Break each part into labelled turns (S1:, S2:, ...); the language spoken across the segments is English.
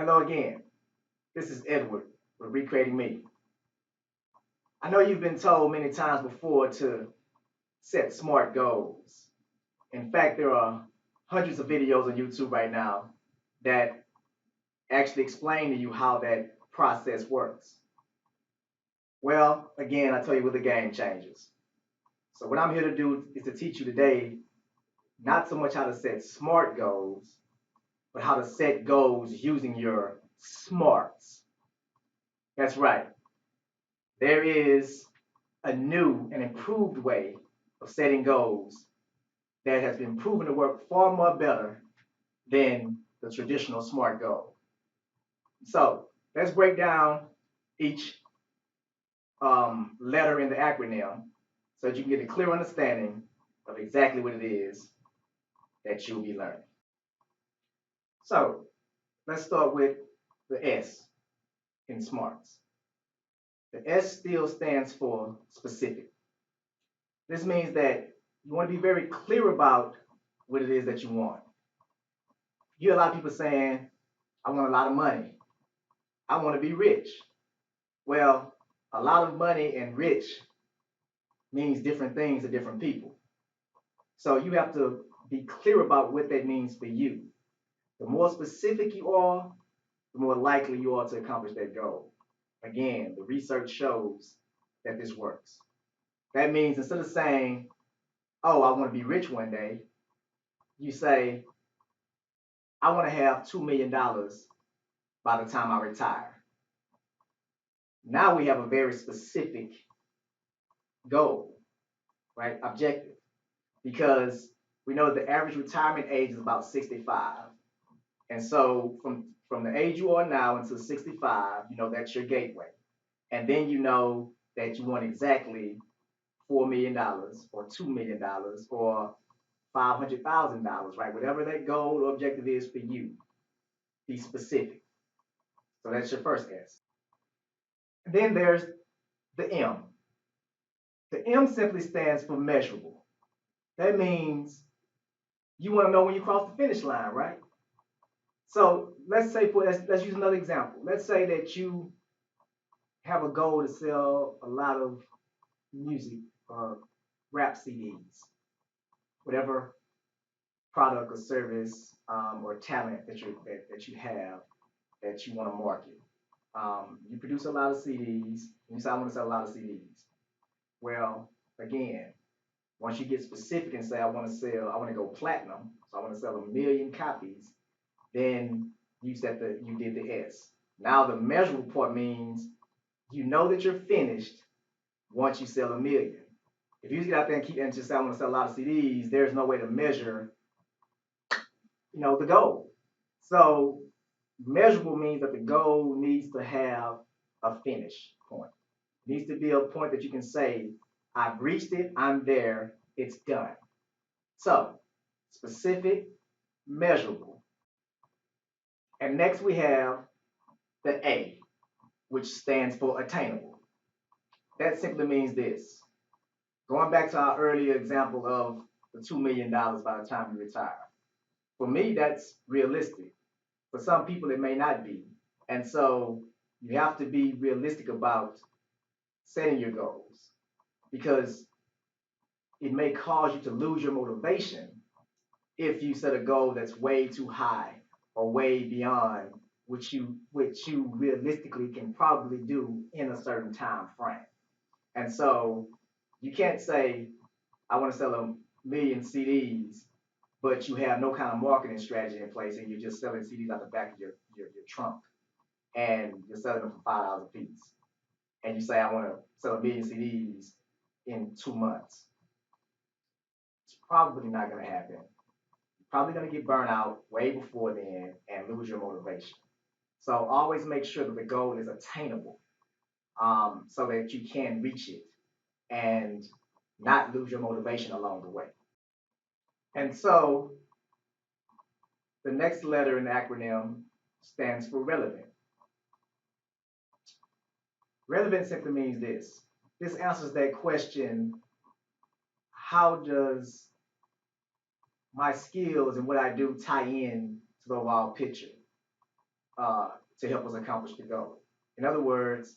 S1: Hello again. This is Edward with Recreating Me. I know you've been told many times before to set SMART goals. In fact, there are hundreds of videos on YouTube right now that actually explain to you how that process works. Well, again, I tell you with the game changes. So what I'm here to do is to teach you today not so much how to set SMART goals, but how to set goals using your SMARTs. That's right. There is a new and improved way of setting goals that has been proven to work far more better than the traditional SMART goal. So let's break down each letter in the acronym so that you can get a clear understanding of exactly what it is that you'll be learning. So let's start with the S in SMARTs. The S still stands for specific. This means that you want to be very clear about what it is that you want. You hear a lot of people saying, I want a lot of money. I want to be rich. Well, a lot of money and rich means different things to different people. So you have to be clear about what that means for you. The more specific you are, the more likely you are to accomplish that goal. Again, the research shows that this works. That means instead of saying, oh, I want to be rich one day, you say, I want to have $2 million by the time I retire. Now we have a very specific goal, right? Objective. Because we know the average retirement age is about 65. And so from the age you are now until 65, you know that's your gateway. And then you know that you want exactly $4 million or $2 million or $500,000, right? Whatever that goal or objective is for you, be specific. So that's your first S. And then there's the M. The M simply stands for measurable. That means you want to know when you cross the finish line, right? So let's say, let's use another example. Let's say that you have a goal to sell a lot of music or rap CDs, whatever product or service or talent that you have that you want to market. You produce a lot of CDs, and you say, I want to sell a lot of CDs. Well, again, once you get specific and say, I want to go platinum, so I want to sell 1,000,000 copies, then you did the S. Now the measurable part means you know that you're finished once you sell 1,000,000. If you just get out there and just say, I want to sell a lot of CDs, there's no way to measure, the goal. So measurable means that the goal needs to have a finish point. It needs to be a point that you can say, I've reached it, I'm there, it's done. So specific, measurable. And next we have the A, which stands for attainable. That simply means this. Going back to our earlier example of the $2 million by the time you retire. For me, that's realistic. For some people, it may not be. And so you have to be realistic about setting your goals because it may cause you to lose your motivation if you set a goal that's way too high or way beyond which you realistically can probably do in a certain time frame. And so you can't say, I want to sell 1,000,000 CDs, but you have no kind of marketing strategy in place and you're just selling CDs out the back of your trunk and you're selling them for $5 a piece. And you say, I want to sell 1,000,000 CDs in 2 months. It's probably not going to happen. You're probably going to get burnt out way before then and lose your motivation. So always make sure that the goal is attainable so that you can reach it and not lose your motivation along the way. And so the next letter in the acronym stands for relevant. Relevant simply means this. This answers that question, how does my skills and what I do tie in to the overall picture? to help us accomplish the goal. In other words,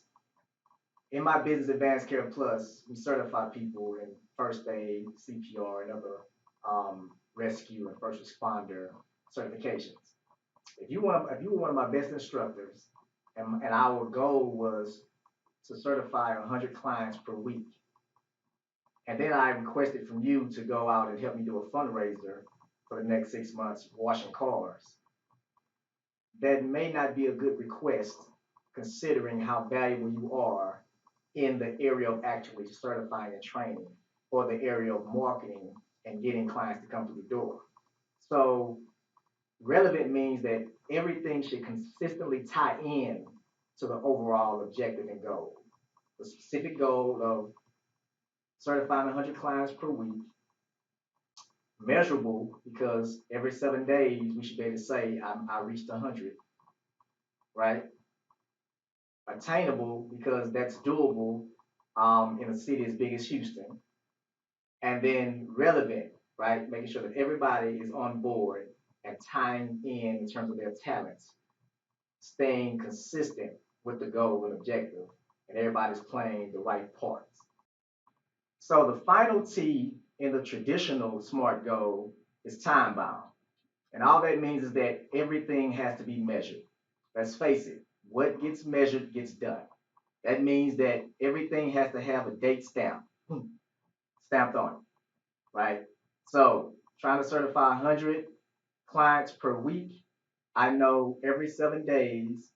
S1: in my business Advanced Care Plus, we certify people in first aid, CPR, and other rescue and first responder certifications. If you were one of my best instructors, and our goal was to certify 100 clients per week, and then I requested from you to go out and help me do a fundraiser for the next 6 months washing cars, that may not be a good request considering how valuable you are in the area of actually certifying and training, or the area of marketing and getting clients to come through the door. So relevant means that everything should consistently tie in to the overall objective and goal. The specific goal of certifying 100 clients per week, measurable because every 7 days we should be able to say I reached 100, right? Attainable because that's doable in a city as big as Houston. And then relevant, right? Making sure that everybody is on board and tying in terms of their talents, staying consistent with the goal and objective, and everybody's playing the right parts. So the final T in the traditional SMART goal is time bound. And all that means is that everything has to be measured. Let's face it, what gets measured gets done. That means that everything has to have a date stamp stamped on it, right? So trying to certify 100 clients per week, I know every 7 days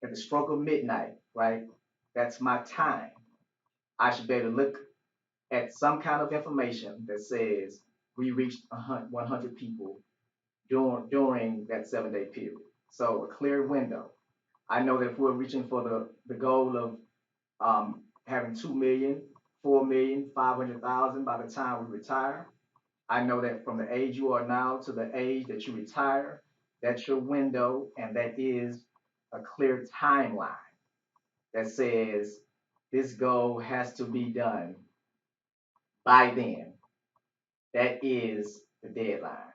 S1: at the stroke of midnight, right? That's my time. I should be able to look at some kind of information that says we reached 100 people during that 7 day period. So a clear window. I know that if we're reaching for the goal of having 2 million, 4 million, 500,000 by the time we retire, I know that from the age you are now to the age that you retire, that's your window, and that is a clear timeline that says this goal has to be done by then. That is the deadline.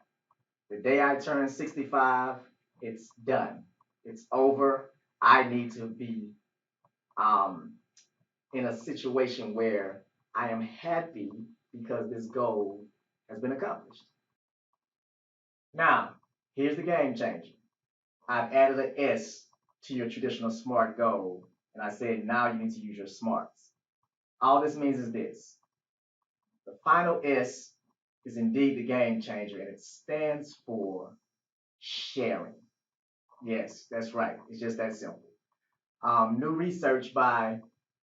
S1: The day I turn 65, it's done. It's over. I need to be in a situation where I am happy because this goal has been accomplished. Now, here's the game changer. I've added an S to your traditional SMART goal, and I said now you need to use your SMARTs. All this means is this. The final S is indeed the game changer, and it stands for sharing. Yes, that's right. It's just that simple. New research by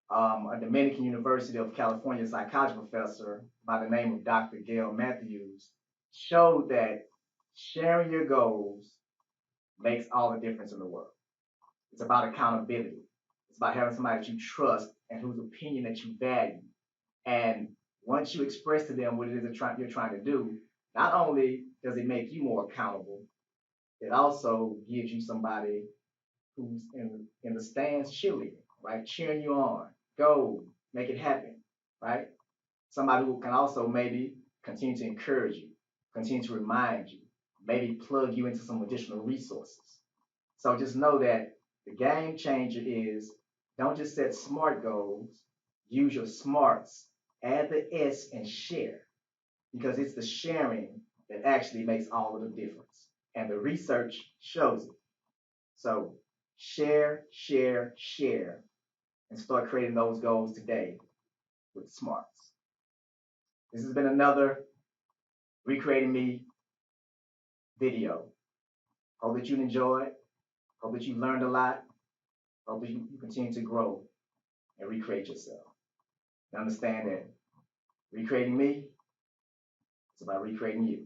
S1: a Dominican University of California psychology professor by the name of Dr. Gail Matthews showed that sharing your goals makes all the difference in the world. It's about accountability. It's about having somebody that you trust and whose opinion that you value. And once you express to them what it is that you're trying to do, not only does it make you more accountable, it also gives you somebody who's in the stands cheerleading, right? Cheering you on. Go, make it happen, right? Somebody who can also maybe continue to encourage you, continue to remind you, maybe plug you into some additional resources. So just know that the game changer is don't just set SMART goals, use your SMARTs, add the S and share, because it's the sharing that actually makes all of the difference. And the research shows it. So share, share, share, and start creating those goals today with SMARTs. This has been another Recreating Me video. Hope that you enjoyed. Hope that you learned a lot. Hope that you continue to grow and recreate yourself. And understand that recreating me is about recreating you.